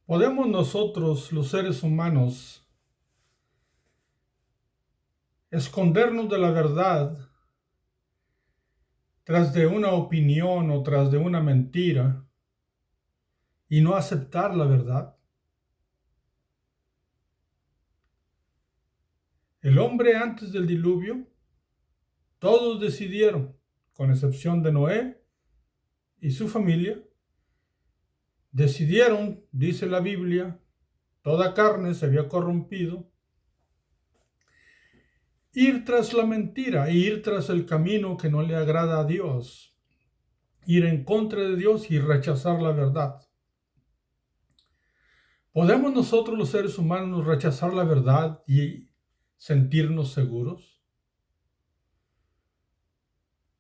¿Podemos nosotros, los seres humanos, escondernos de la verdad tras de una opinión o tras de una mentira y no aceptar la verdad? El hombre antes del diluvio, todos decidieron, con excepción de Noé y su familia, decidieron, dice la Biblia, toda carne se había corrompido, ir tras la mentira, ir tras el camino que no le agrada a Dios, ir en contra de Dios y rechazar la verdad. ¿Podemos nosotros los seres humanos rechazar la verdad y sentirnos seguros?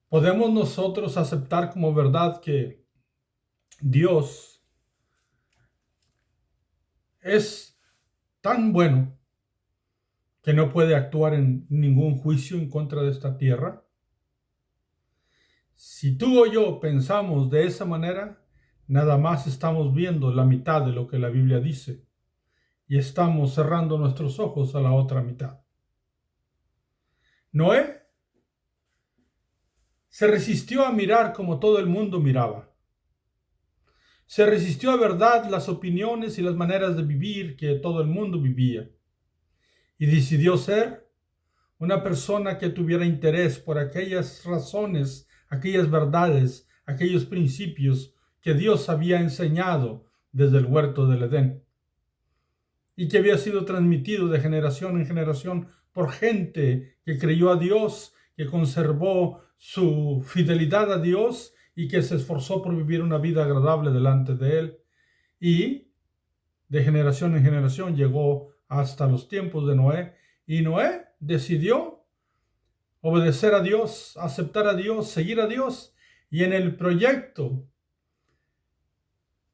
¿Podemos nosotros aceptar como verdad que Dios es tan bueno que no puede actuar en ningún juicio en contra de esta tierra? Si tú o yo pensamos de esa manera, nada más estamos viendo la mitad de lo que la Biblia dice y estamos cerrando nuestros ojos a la otra mitad. Noé se resistió a mirar como todo el mundo miraba. Se resistió a verdad las opiniones y las maneras de vivir que todo el mundo vivía. Y decidió ser una persona que tuviera interés por aquellas razones, aquellas verdades, aquellos principios que Dios había enseñado desde el huerto del Edén y que había sido transmitido de generación en generación por gente que creyó a Dios, que conservó su fidelidad a Dios y que se esforzó por vivir una vida agradable delante de Él. Y de generación en generación llegó hasta los tiempos de Noé. Y Noé decidió obedecer a Dios, aceptar a Dios, seguir a Dios. Y en el proyecto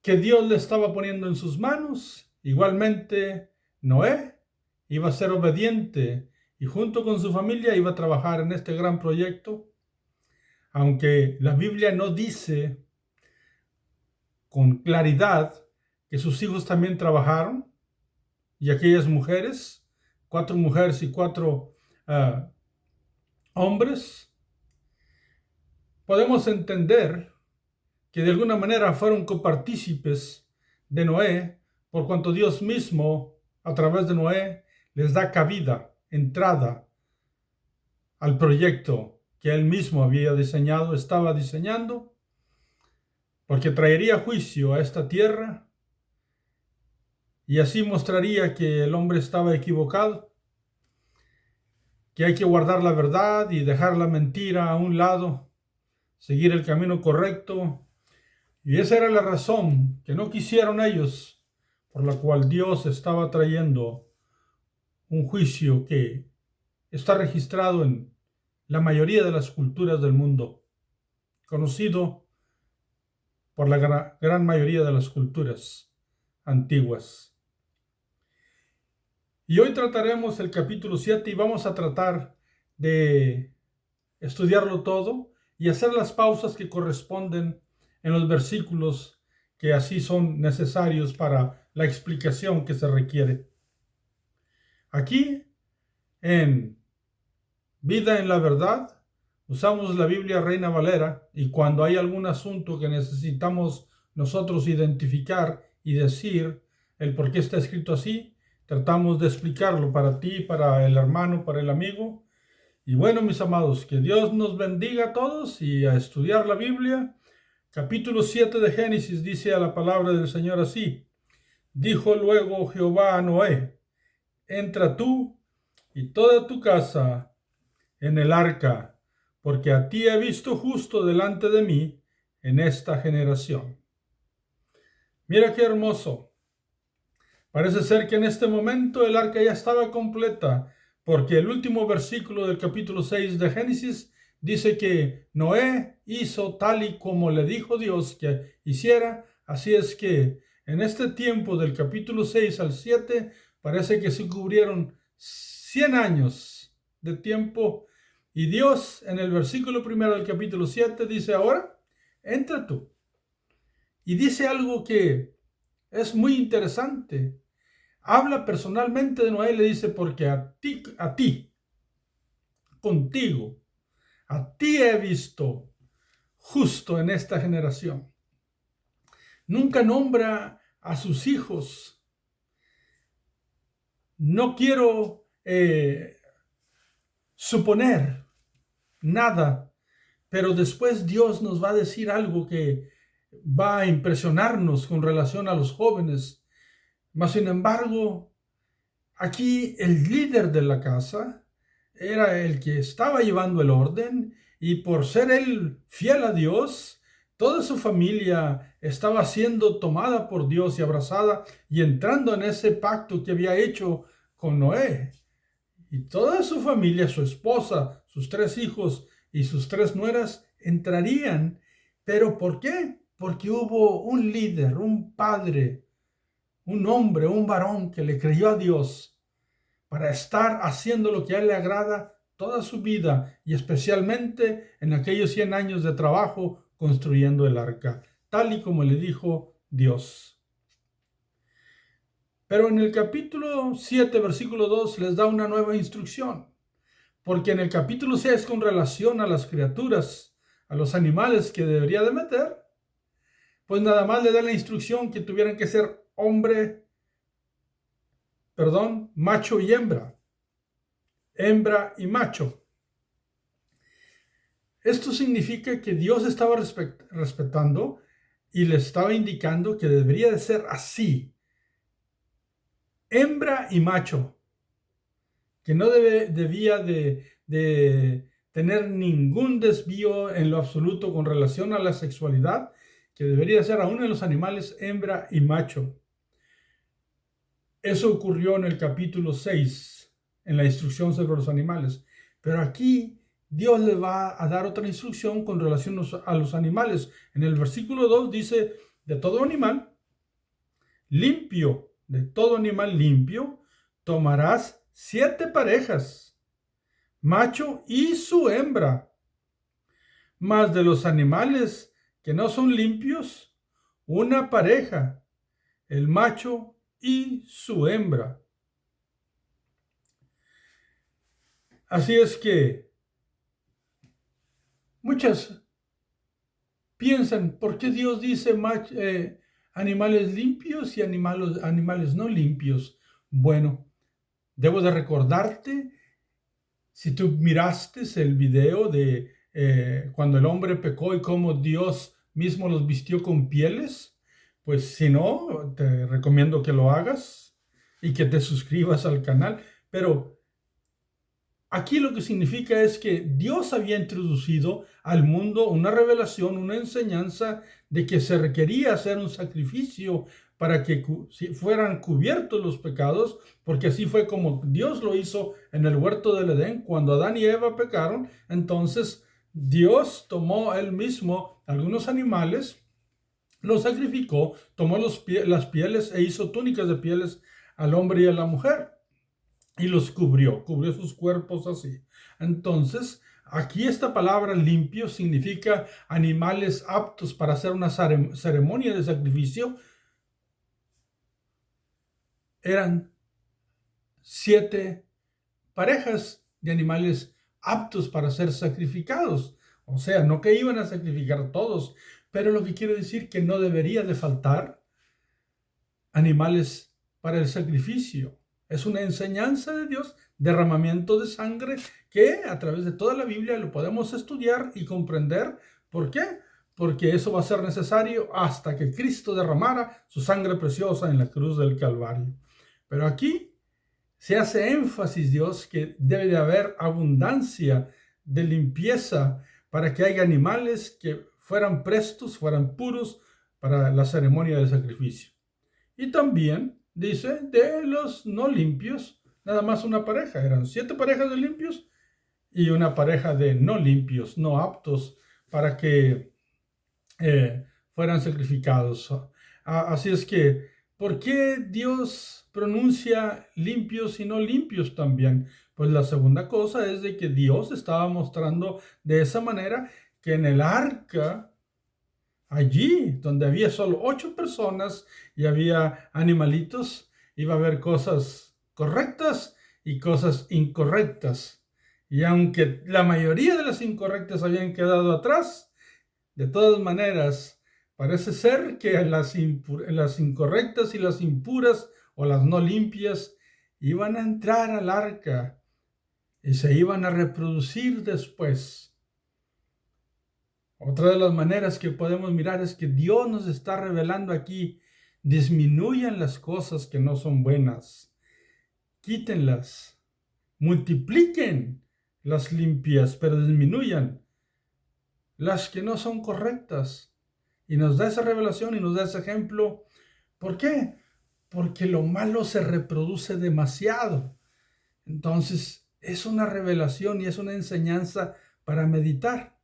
que Dios le estaba poniendo en sus manos, igualmente Noé iba a ser obediente y junto con su familia iba a trabajar en este gran proyecto, aunque la Biblia no dice con claridad que sus hijos también trabajaron y aquellas mujeres, 4 mujeres y 4 hombres. Podemos entender que de alguna manera fueron copartícipes de Noé, por cuanto Dios mismo, a través de Noé, les da cabida, entrada al proyecto que él mismo había diseñado, estaba diseñando, porque traería juicio a esta tierra y así mostraría que el hombre estaba equivocado, que hay que guardar la verdad y dejar la mentira a un lado, seguir el camino correcto. Y esa era la razón que no quisieron ellos, por la cual Dios estaba trayendo un juicio que está registrado en la mayoría de las culturas del mundo, conocido por la gran mayoría de las culturas antiguas. Y hoy trataremos el capítulo 7 y vamos a tratar de estudiarlo todo y hacer las pausas que corresponden en los versículos que así son necesarios para la explicación que se requiere. Aquí, en Vida en la Verdad, usamos la Biblia Reina Valera y cuando hay algún asunto que necesitamos nosotros identificar y decir el por qué está escrito así, tratamos de explicarlo para ti, para el hermano, para el amigo. Y bueno, mis amados, que Dios nos bendiga a todos y a estudiar la Biblia. Capítulo 7 de Génesis dice a la palabra del Señor así: dijo luego Jehová a Noé: entra tú y toda tu casa en el arca, porque a ti he visto justo delante de mí en esta generación. Mira qué hermoso. Parece ser que en este momento el arca ya estaba completa, porque el último versículo del capítulo 6 de Génesis dice que Noé hizo tal y como le dijo Dios que hiciera. Así es que en este tiempo del capítulo 6 al 7 parece que se cubrieron 100 años de tiempo. Y Dios en el versículo primero del capítulo 7 dice: ahora entra tú. Y dice algo que Es muy interesante. Habla personalmente de Noé y le dice, porque a ti, contigo, a ti he visto justo en esta generación. Nunca nombra a sus hijos. No quiero suponer nada, pero después Dios nos va a decir algo que va a impresionarnos con relación a los jóvenes. Mas, sin embargo, aquí el líder de la casa era el que estaba llevando el orden, y por ser él fiel a Dios, toda su familia estaba siendo tomada por Dios y abrazada y entrando en ese pacto que había hecho con Noé. Y toda su familia, su esposa, sus 3 hijos y sus 3 nueras entrarían. ¿Pero por qué? Porque hubo un líder, un padre, un hombre, un varón que le creyó a Dios para estar haciendo lo que a él le agrada toda su vida, y especialmente en aquellos 100 años de trabajo construyendo el arca, tal y como le dijo Dios. Pero en el capítulo 7, versículo 2, les da una nueva instrucción, porque en el capítulo 6, con relación a las criaturas, a los animales que debería de meter, pues nada más le da la instrucción que tuvieran que ser macho y hembra y macho. Esto significa que Dios estaba respetando y le estaba indicando que debería de ser así: hembra y macho, que no debía de tener ningún desvío en lo absoluto con relación a la sexualidad, que debería ser aún en los animales hembra y macho. Eso ocurrió en el capítulo 6, en la instrucción sobre los animales. Pero aquí Dios le va a dar otra instrucción con relación a los animales. En el versículo 2 dice, de todo animal limpio, tomarás 7 parejas, macho y su hembra. Mas de los animales que no son limpios, una pareja, el macho y su hembra. Así es que muchas piensan, ¿por qué Dios dice animales limpios y animales no limpios? Bueno, debo de recordarte, si tú miraste el video de cuando el hombre pecó y cómo Dios mismo los vistió con pieles, pues si no, te recomiendo que lo hagas y que te suscribas al canal. Pero aquí lo que significa es que Dios había introducido al mundo una revelación, una enseñanza de que se requería hacer un sacrificio para que fueran cubiertos los pecados, porque así fue como Dios lo hizo en el huerto del Edén. Cuando Adán y Eva pecaron, entonces Dios tomó él mismo algunos animales, los sacrificó, tomó las pieles e hizo túnicas de pieles al hombre y a la mujer, y los cubrió sus cuerpos así. Entonces, aquí esta palabra limpio significa animales aptos para hacer una ceremonia de sacrificio. Eran 7 parejas de animales aptos para ser sacrificados. O sea, no que iban a sacrificar todos, pero lo que quiere decir que no debería de faltar animales para el sacrificio. Es una enseñanza de Dios, derramamiento de sangre, que a través de toda la Biblia lo podemos estudiar y comprender. ¿Por qué? Porque eso va a ser necesario hasta que Cristo derramara su sangre preciosa en la cruz del Calvario. Pero aquí se hace énfasis, Dios, que debe de haber abundancia de limpieza para que haya animales que fueran prestos, fueran puros para la ceremonia del sacrificio. Y también dice de los no limpios, nada más una pareja. Eran 7 parejas de limpios y una pareja de no limpios, no aptos para que fueran sacrificados. Así es que, ¿por qué Dios pronuncia limpios y no limpios también? Pues la segunda cosa es de que Dios estaba mostrando de esa manera que en el arca allí donde había solo 8 personas y había animalitos, iba a haber cosas correctas y cosas incorrectas. Y aunque la mayoría de las incorrectas habían quedado atrás, de todas maneras, parece ser que las incorrectas y las impuras o las no limpias iban a entrar al arca y se iban a reproducir después. Otra de las maneras que podemos mirar es que Dios nos está revelando aquí: disminuyan las cosas que no son buenas, quítenlas, multipliquen las limpias, pero disminuyan las que no son correctas. Y nos da esa revelación y nos da ese ejemplo. ¿Por qué? Porque lo malo se reproduce demasiado. Entonces, es una revelación y es una enseñanza para meditar.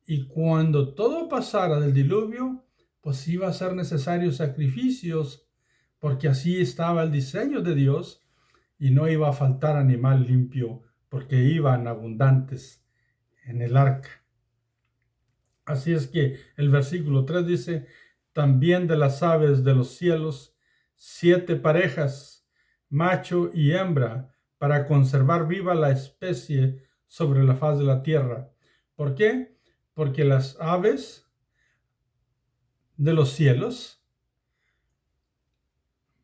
Y cuando todo pasara del diluvio, pues iba a ser necesarios sacrificios, porque así estaba el diseño de Dios, y no iba a faltar animal limpio, porque iban abundantes en el arca. Así es que el versículo 3 dice: también de las aves de los cielos, 7 parejas, macho y hembra, para conservar viva la especie sobre la faz de la tierra. ¿Por qué? Porque las aves de los cielos,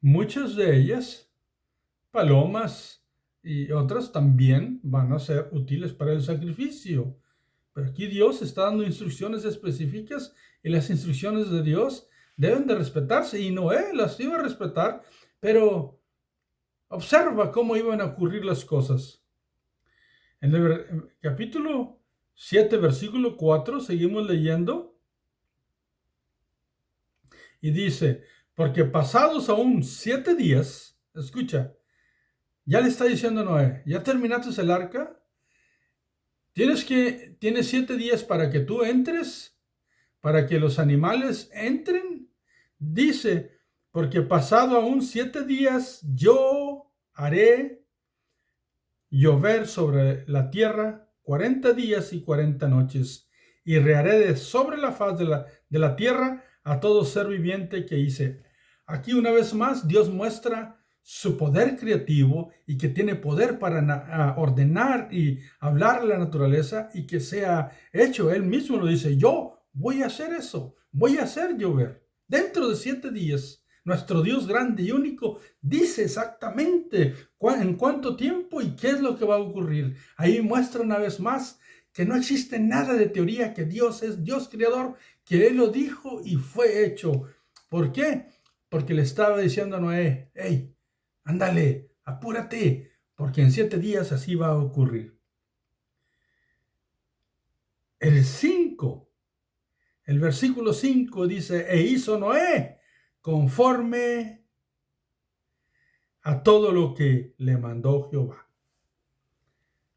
muchas de ellas, palomas y otras, también van a ser útiles para el sacrificio. Pero aquí Dios está dando instrucciones específicas y las instrucciones de Dios deben de respetarse, y Noé las iba a respetar, pero observa cómo iban a ocurrir las cosas. En el capítulo 7, versículo 4, seguimos leyendo y dice: porque pasados aún 7 días, escucha, ya le está diciendo Noé, ¿ya terminaste el arca? Tienes 7 días para que tú entres, para que los animales entren. Dice: porque pasado aún 7 días yo haré llover sobre la tierra 40 días y 40 noches, y reharé de sobre la faz de la tierra a todo ser viviente que hice. Aquí una vez más Dios muestra su poder creativo y que tiene poder para ordenar y hablar a la naturaleza y que sea hecho. Él mismo lo dice: yo voy a hacer eso, voy a hacer llover. Dentro de 7 días, nuestro Dios grande y único dice exactamente en cuánto tiempo y qué es lo que va a ocurrir. Ahí muestra una vez más que no existe nada de teoría, que Dios es Dios creador, que Él lo dijo y fue hecho. ¿Por qué? Porque le estaba diciendo a Noé: hey, ándale, apúrate, porque en 7 días así va a ocurrir. El versículo 5 dice: e hizo Noé conforme a todo lo que le mandó Jehová.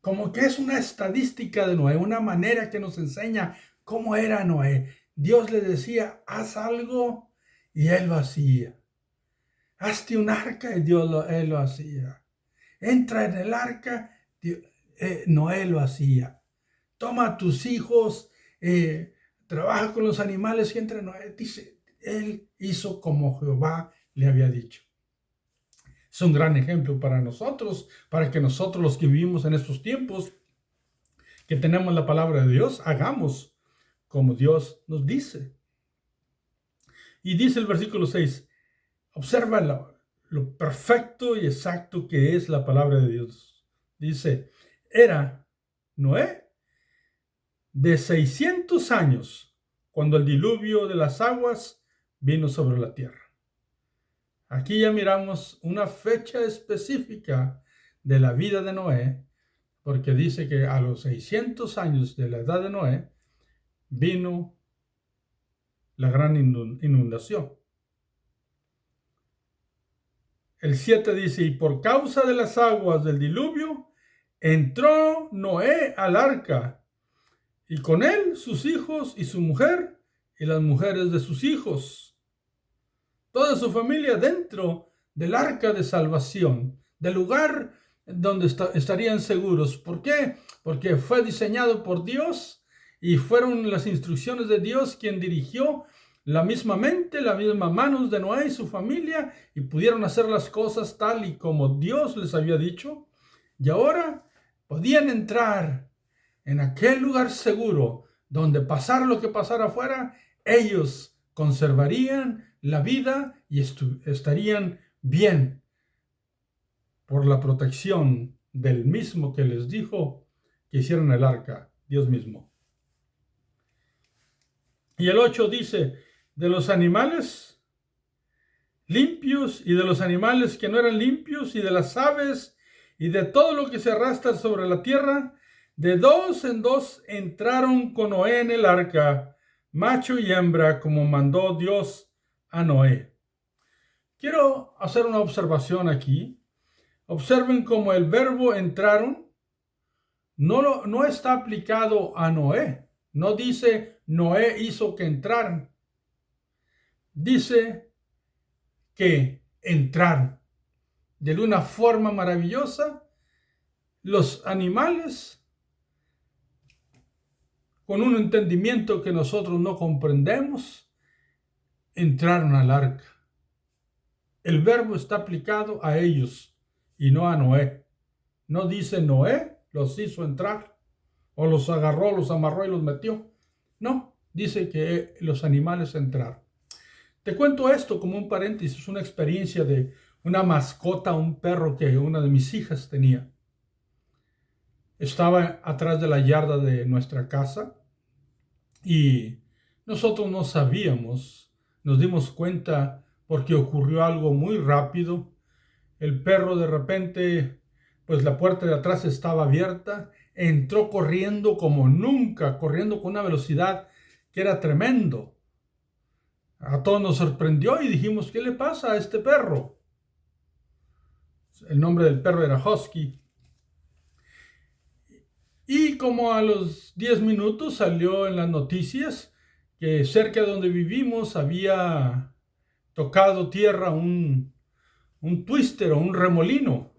Como que es una estadística de Noé, una manera que nos enseña cómo era Noé. Dios le decía: haz algo, y él lo hacía. Hazte un arca, y él lo hacía. Entra en el arca, Noé lo hacía. Toma a tus hijos, trabaja con los animales y entra en Noé. Dice, él hizo como Jehová le había dicho. Es un gran ejemplo para nosotros, para que nosotros, los que vivimos en estos tiempos, que tenemos la palabra de Dios, hagamos como Dios nos dice. Y dice el versículo 6, observa lo perfecto y exacto que es la palabra de Dios. Dice: era Noé de 600 años cuando el diluvio de las aguas vino sobre la tierra. Aquí ya miramos una fecha específica de la vida de Noé, porque dice que a los 600 años de la edad de Noé vino la gran inundación. El 7 dice: y por causa de las aguas del diluvio entró Noé al arca, y con él sus hijos y su mujer y las mujeres de sus hijos, toda su familia dentro del arca de salvación, del lugar donde estarían seguros. ¿Por qué? Porque fue diseñado por Dios y fueron las instrucciones de Dios quien dirigió la misma mente, la misma manos de Noé y su familia, y pudieron hacer las cosas tal y como Dios les había dicho. Y ahora podían entrar en aquel lugar seguro donde pasara lo que pasara afuera, ellos conservarían la vida y estarían bien por la protección del mismo que les dijo que hicieran el arca, Dios mismo. Y el 8 dice, de los animales limpios y de los animales que no eran limpios y de las aves y de todo lo que se arrastra sobre la tierra, de dos en dos entraron con Noé en el arca, macho y hembra, como mandó Dios a Noé. Quiero hacer una observación aquí. Observen cómo el verbo entraron no está aplicado a Noé. No dice Noé hizo que entraran. Dice que entraron. De una forma maravillosa, los animales, con un entendimiento que nosotros no comprendemos, entraron al arca. El verbo está aplicado a ellos y no a Noé. No dice Noé los hizo entrar o los agarró, los amarró y los metió. No, dice que los animales entraron. Te cuento esto como un paréntesis, una experiencia de una mascota, un perro que una de mis hijas tenía. Estaba atrás de la yarda de nuestra casa y nosotros no sabíamos, nos dimos cuenta porque ocurrió algo muy rápido. El perro de repente, pues la puerta de atrás estaba abierta, entró corriendo como nunca, corriendo con una velocidad que era tremendo. A todos nos sorprendió y dijimos, ¿qué le pasa a este perro? El nombre del perro era Husky. Y como a los 10 minutos salió en las noticias que cerca de donde vivimos había tocado tierra un twister o un remolino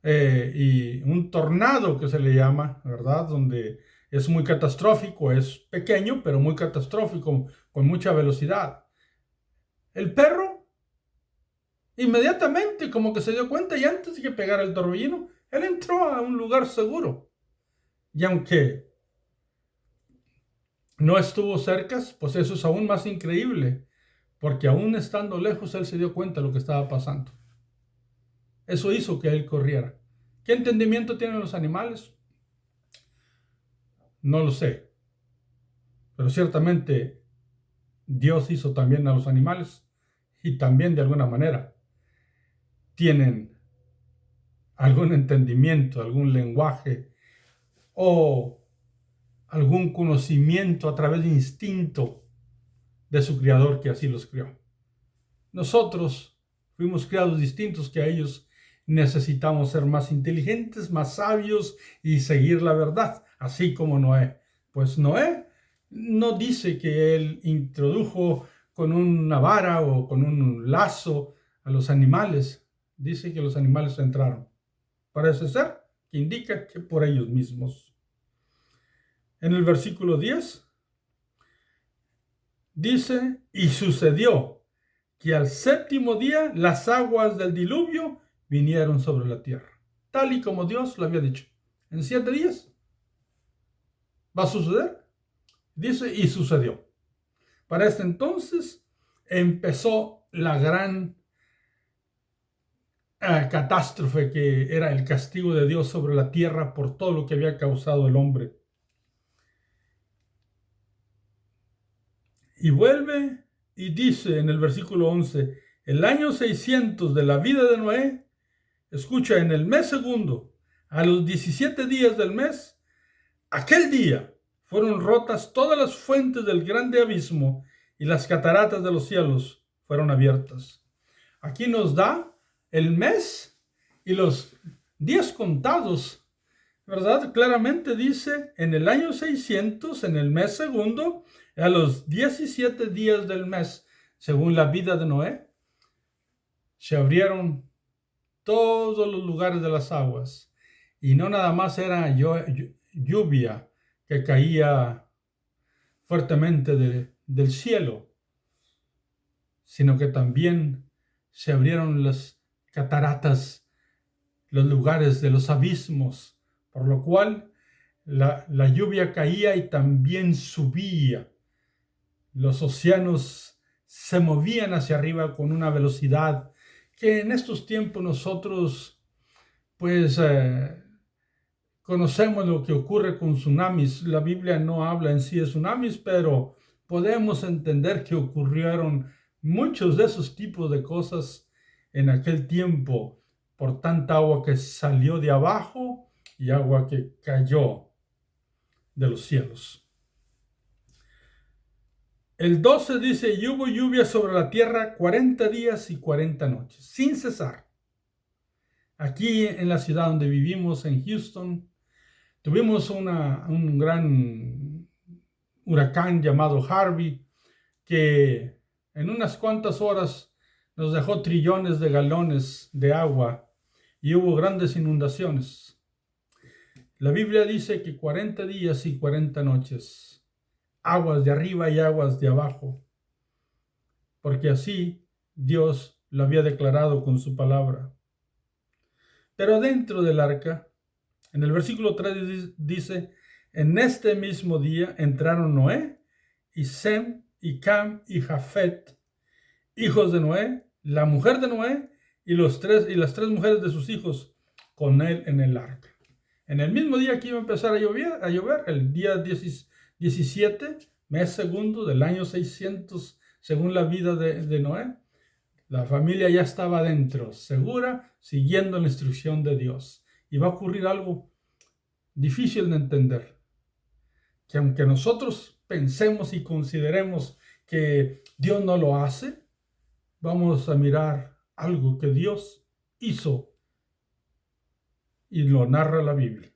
y un tornado que se le llama, ¿verdad? Donde es muy catastrófico, es pequeño pero muy catastrófico, con mucha velocidad. El perro inmediatamente como que se dio cuenta y antes de que pegara el torbellino, él entró a un lugar seguro. Y aunque no estuvo cerca, pues eso es aún más increíble, porque aún estando lejos, él se dio cuenta de lo que estaba pasando. Eso hizo que él corriera. ¿Qué entendimiento tienen los animales? No lo sé. Pero ciertamente Dios hizo también a los animales y también de alguna manera tienen algún entendimiento, algún lenguaje o algún conocimiento a través de instinto de su Creador que así los creó. Nosotros fuimos creados distintos que a ellos. Necesitamos ser más inteligentes, más sabios y seguir la verdad, así como Noé. Pues Noé no dice que él introdujo con una vara o con un lazo a los animales. Dice que los animales entraron. Parece ser que indica que por ellos mismos. En el versículo 10 dice, y sucedió que al séptimo día las aguas del diluvio vinieron sobre la tierra, tal y como Dios lo había dicho. En 7 días va a suceder. Dice, y sucedió. Para este entonces empezó la gran catástrofe que era el castigo de Dios sobre la tierra por todo lo que había causado el hombre. Y vuelve y dice en el versículo 11, el año 600 de la vida de Noé, escucha, en el mes segundo, a los 17 días del mes, aquel día fueron rotas todas las fuentes del grande abismo y las cataratas de los cielos fueron abiertas. Aquí nos da el mes y los días contados, ¿verdad? Claramente dice, en el año 600, en el mes segundo, a los 17 días del mes, según la vida de Noé, se abrieron todos los lugares de las aguas. Y no nada más era lluvia, que caía fuertemente del cielo, sino que también se abrieron las cataratas, los lugares de los abismos, por lo cual la lluvia caía y también subía. Los océanos se movían hacia arriba con una velocidad que en estos tiempos nosotros pues conocemos lo que ocurre con tsunamis. La Biblia no habla en sí de tsunamis, pero podemos entender que ocurrieron muchos de esos tipos de cosas en aquel tiempo por tanta agua que salió de abajo y agua que cayó de los cielos. El 12 dice, y hubo lluvia sobre la tierra 40 días y 40 noches, sin cesar. Aquí en la ciudad donde vivimos, en Houston, tuvimos un gran huracán llamado Harvey, que en unas cuantas horas nos dejó trillones de galones de agua y hubo grandes inundaciones. La Biblia dice que 40 días y 40 noches, aguas de arriba y aguas de abajo, porque así Dios lo había declarado con su palabra. Pero dentro del arca, en el versículo 3 dice, en este mismo día entraron Noé y Sem y Cam y Jafet, hijos de Noé, la mujer de Noé y las tres mujeres de sus hijos con él en el arca. En el mismo día que iba a empezar a llover, el día 17, mes segundo del año 600, según la vida de Noé, la familia ya estaba adentro, segura, siguiendo la instrucción de Dios. Y va a ocurrir algo difícil de entender, que aunque nosotros pensemos y consideremos que Dios no lo hace, vamos a mirar algo que Dios hizo y lo narra la Biblia.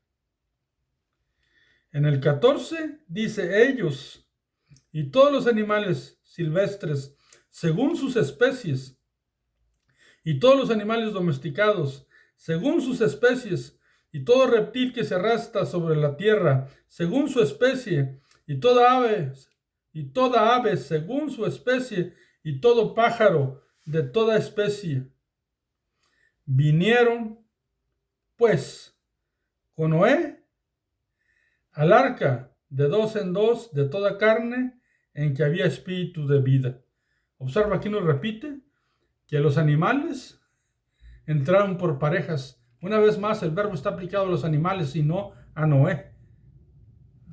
En el 14 dice, ellos y todos los animales silvestres según sus especies, y todos los animales domesticados según sus especies, y todo reptil que se arrastra sobre la tierra según su especie, y toda ave según su especie, y todo pájaro de toda especie. Vinieron, pues, con Noé al arca de 2 en 2 de toda carne en que había espíritu de vida. Observa, aquí nos repite que los animales entraron por parejas. Una vez más, el verbo está aplicado a los animales y no a Noé,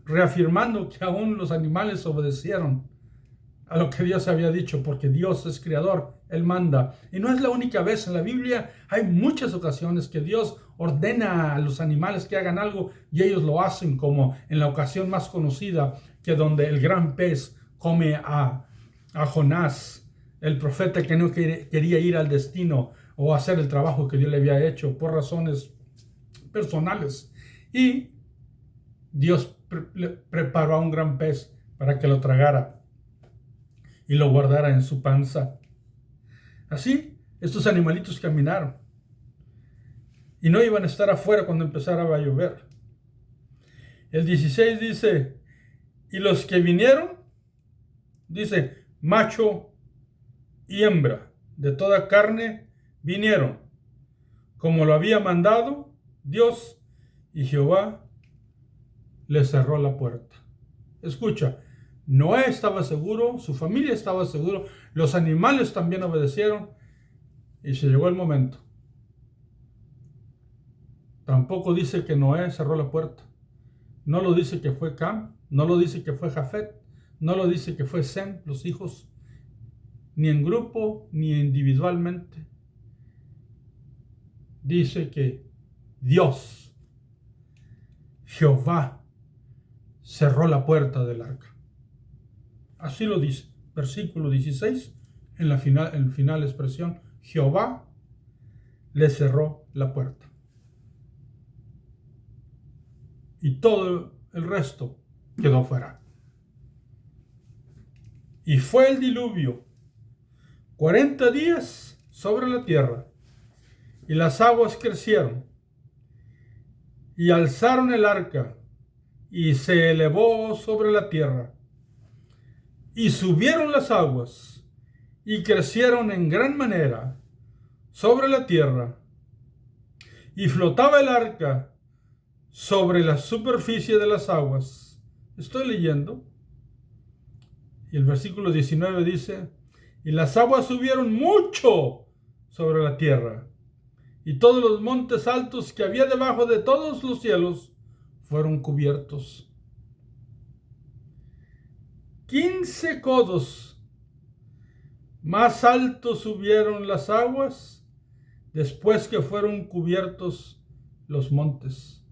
reafirmando que aún los animales obedecieron a lo que Dios había dicho, porque Dios es creador, Él manda. Y no es la única vez, en la Biblia hay muchas ocasiones que Dios ordena a los animales que hagan algo y ellos lo hacen, como en la ocasión más conocida, que donde el gran pez come a Jonás, el profeta que no quería ir al destino o hacer el trabajo que Dios le había hecho por razones personales. Y Dios preparó a un gran pez para que lo tragara y lo guardara en su panza. Así, estos animalitos caminaron y no iban a estar afuera cuando empezara a llover. El 16 dice, y los que vinieron, dice, macho y hembra de toda carne vinieron, como lo había mandado Dios, y Jehová le cerró la puerta. Escucha, Noé estaba seguro, su familia estaba seguro, los animales también obedecieron y se llegó el momento. Tampoco dice que Noé cerró la puerta. No lo dice que fue Cam, no lo dice que fue Jafet, no lo dice que fue Sem, los hijos, ni en grupo ni individualmente. Dice que Dios, Jehová, cerró la puerta del arca. Así lo dice, versículo 16, en la final expresión, Jehová le cerró la puerta. Y todo el resto quedó fuera. Y fue el diluvio 40 días sobre la tierra, y las aguas crecieron, y alzaron el arca, y se elevó sobre la tierra. Y subieron las aguas y crecieron en gran manera sobre la tierra. Y flotaba el arca sobre la superficie de las aguas. Estoy leyendo. Y el versículo 19 dice, y las aguas subieron mucho sobre la tierra, y todos los montes altos que había debajo de todos los cielos fueron cubiertos. 15 codos más altos subieron las aguas después que fueron cubiertos los montes.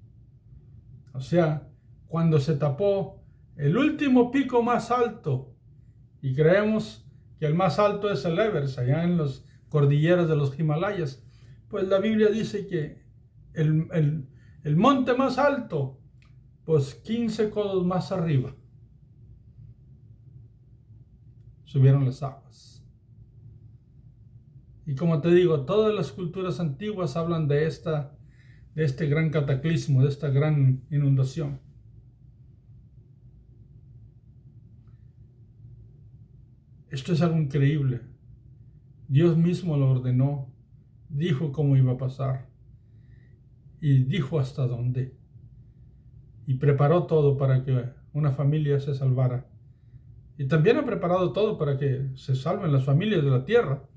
O sea, cuando se tapó el último pico más alto, y creemos que el más alto es el Everest, allá en las cordilleras de los Himalayas, pues la Biblia dice que el monte más alto, pues 15 codos más arriba, subieron las aguas. Y como te digo, todas las culturas antiguas hablan de este gran cataclismo, de esta gran inundación. Esto es algo increíble. Dios mismo lo ordenó, dijo cómo iba a pasar y dijo hasta dónde. Y preparó todo para que una familia se salvara. Y también ha preparado todo para que se salven las familias de la tierra.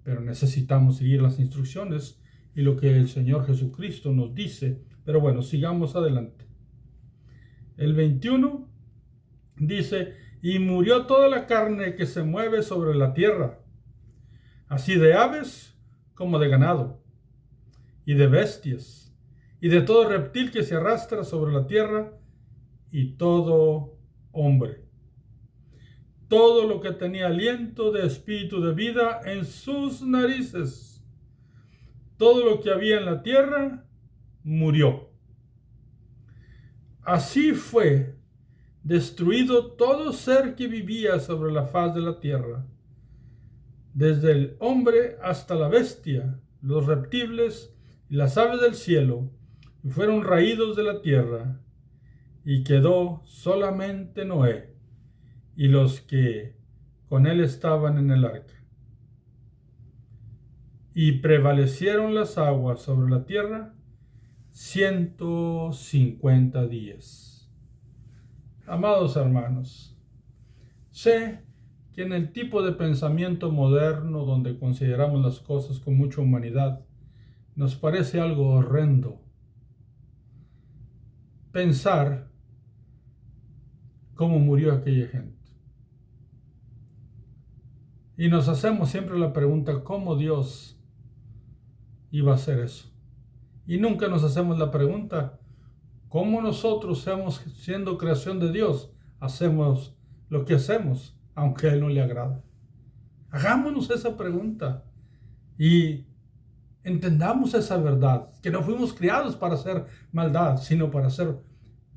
Pero necesitamos seguir las instrucciones y lo que el Señor Jesucristo nos dice. Pero bueno, sigamos adelante. El 21 dice, y murió toda la carne que se mueve sobre la tierra, así de aves como de ganado, y de bestias, y de todo reptil que se arrastra sobre la tierra, y todo hombre. Todo lo que tenía aliento de espíritu de vida en sus narices. Todo lo que había en la tierra murió. Así fue destruido todo ser que vivía sobre la faz de la tierra, desde el hombre hasta la bestia, los reptiles y las aves del cielo, y fueron raídos de la tierra, y quedó solamente Noé y los que con él estaban en el arca. Y prevalecieron las aguas sobre la tierra 150 días. Amados hermanos, sé que en el tipo de pensamiento moderno donde consideramos las cosas con mucha humanidad, nos parece algo horrendo pensar cómo murió aquella gente. Y nos hacemos siempre la pregunta, ¿cómo Dios iba a hacer eso? Y nunca nos hacemos la pregunta, ¿cómo nosotros, siendo creación de Dios, hacemos lo que hacemos, aunque a Él no le agrada? Hagámonos esa pregunta y entendamos esa verdad, que no fuimos criados para hacer maldad, sino para ser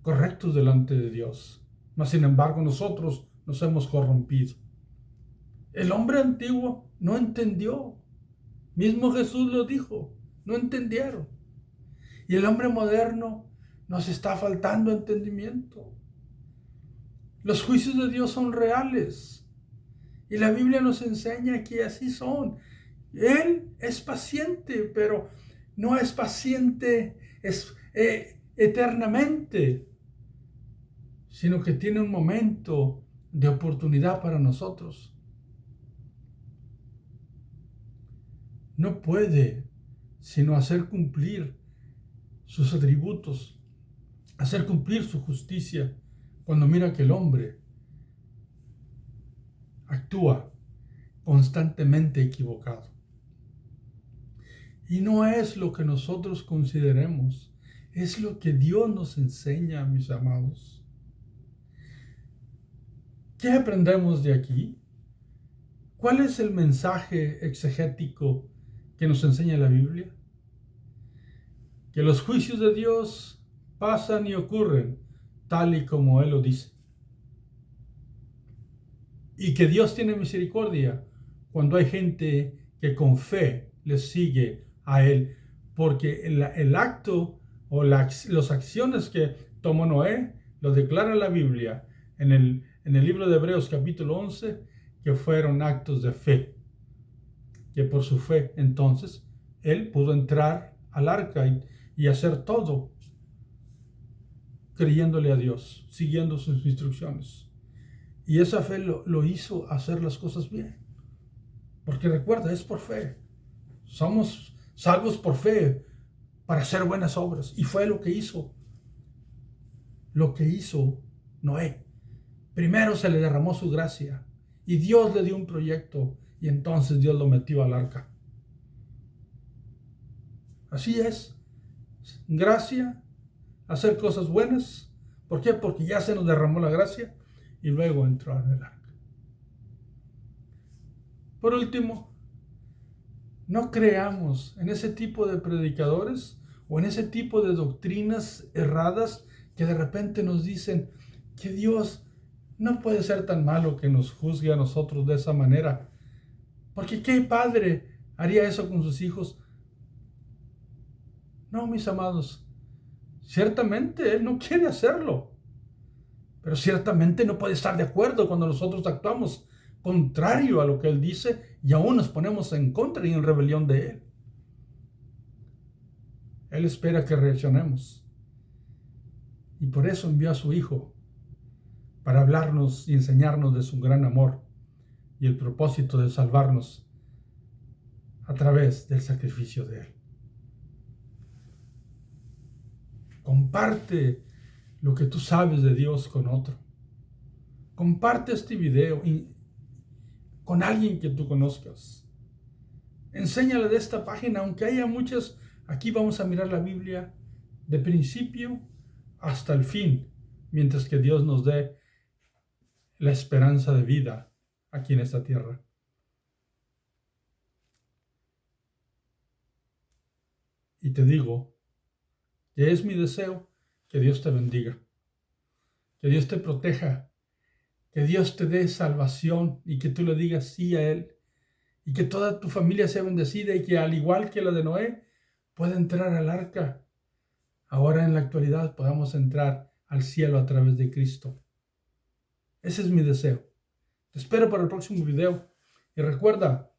correctos delante de Dios. Mas, sin embargo, nosotros nos hemos corrompido. El hombre antiguo no entendió. Mismo Jesús lo dijo, no entendieron. Y el hombre moderno nos está faltando entendimiento. Los juicios de Dios son reales. Y la Biblia nos enseña que así son. Él es paciente, pero no es paciente eternamente, sino que tiene un momento de oportunidad para nosotros. No puede sino hacer cumplir sus atributos, hacer cumplir su justicia, cuando mira que el hombre actúa constantemente equivocado. Y no es lo que nosotros consideremos, es lo que Dios nos enseña, mis amados. ¿Qué aprendemos de aquí? ¿Cuál es el mensaje exegético que nos enseña la Biblia? Que los juicios de Dios pasan y ocurren tal y como Él lo dice. Y que Dios tiene misericordia cuando hay gente que con fe le sigue a Él. Porque el acto o las acciones que tomó Noé Lo declara la Biblia en el libro de Hebreos capítulo 11, que fueron actos de fe. Que por su fe, entonces, él pudo entrar al arca y hacer todo creyéndole a Dios, siguiendo sus instrucciones. Y esa fe lo hizo hacer las cosas bien. Porque recuerda, es por fe. Somos salvos por fe para hacer buenas obras. Y fue lo que hizo Noé. Primero se le derramó su gracia y Dios le dio un proyecto y entonces Dios lo metió al arca. Así es. Gracia, hacer cosas buenas. ¿Por qué? Porque ya se nos derramó la gracia y luego entró en el arca. Por último, no creamos en ese tipo de predicadores o en ese tipo de doctrinas erradas que de repente nos dicen que Dios no puede ser tan malo que nos juzgue a nosotros de esa manera. Porque ¿qué padre haría eso con sus hijos? No, mis amados, ciertamente Él no quiere hacerlo, pero ciertamente no puede estar de acuerdo cuando nosotros actuamos contrario a lo que Él dice y aún nos ponemos en contra y en rebelión de Él. Él espera que reaccionemos y por eso envió a su Hijo para hablarnos y enseñarnos de su gran amor y el propósito de salvarnos a través del sacrificio de Él. Comparte lo que tú sabes de Dios con otro. Comparte este video con alguien que tú conozcas. Enséñale de esta página, aunque haya muchas. Aquí vamos a mirar la Biblia de principio hasta el fin, mientras que Dios nos dé la esperanza de vida aquí en esta tierra. Y te digo que es mi deseo que Dios te bendiga, que Dios te proteja, que Dios te dé salvación y que tú le digas sí a Él y que toda tu familia sea bendecida y que al igual que la de Noé pueda entrar al arca. Ahora en la actualidad podamos entrar al cielo a través de Cristo. Ese es mi deseo. Te espero para el próximo video y recuerda,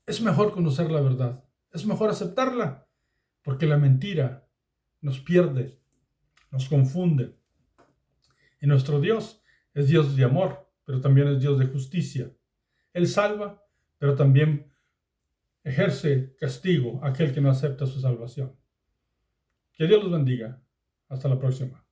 es mejor conocer la verdad, es mejor aceptarla, porque la mentira nos pierde, nos confunde. Y nuestro Dios es Dios de amor, pero también es Dios de justicia. Él salva, pero también ejerce castigo a aquel que no acepta su salvación. Que Dios los bendiga. Hasta la próxima.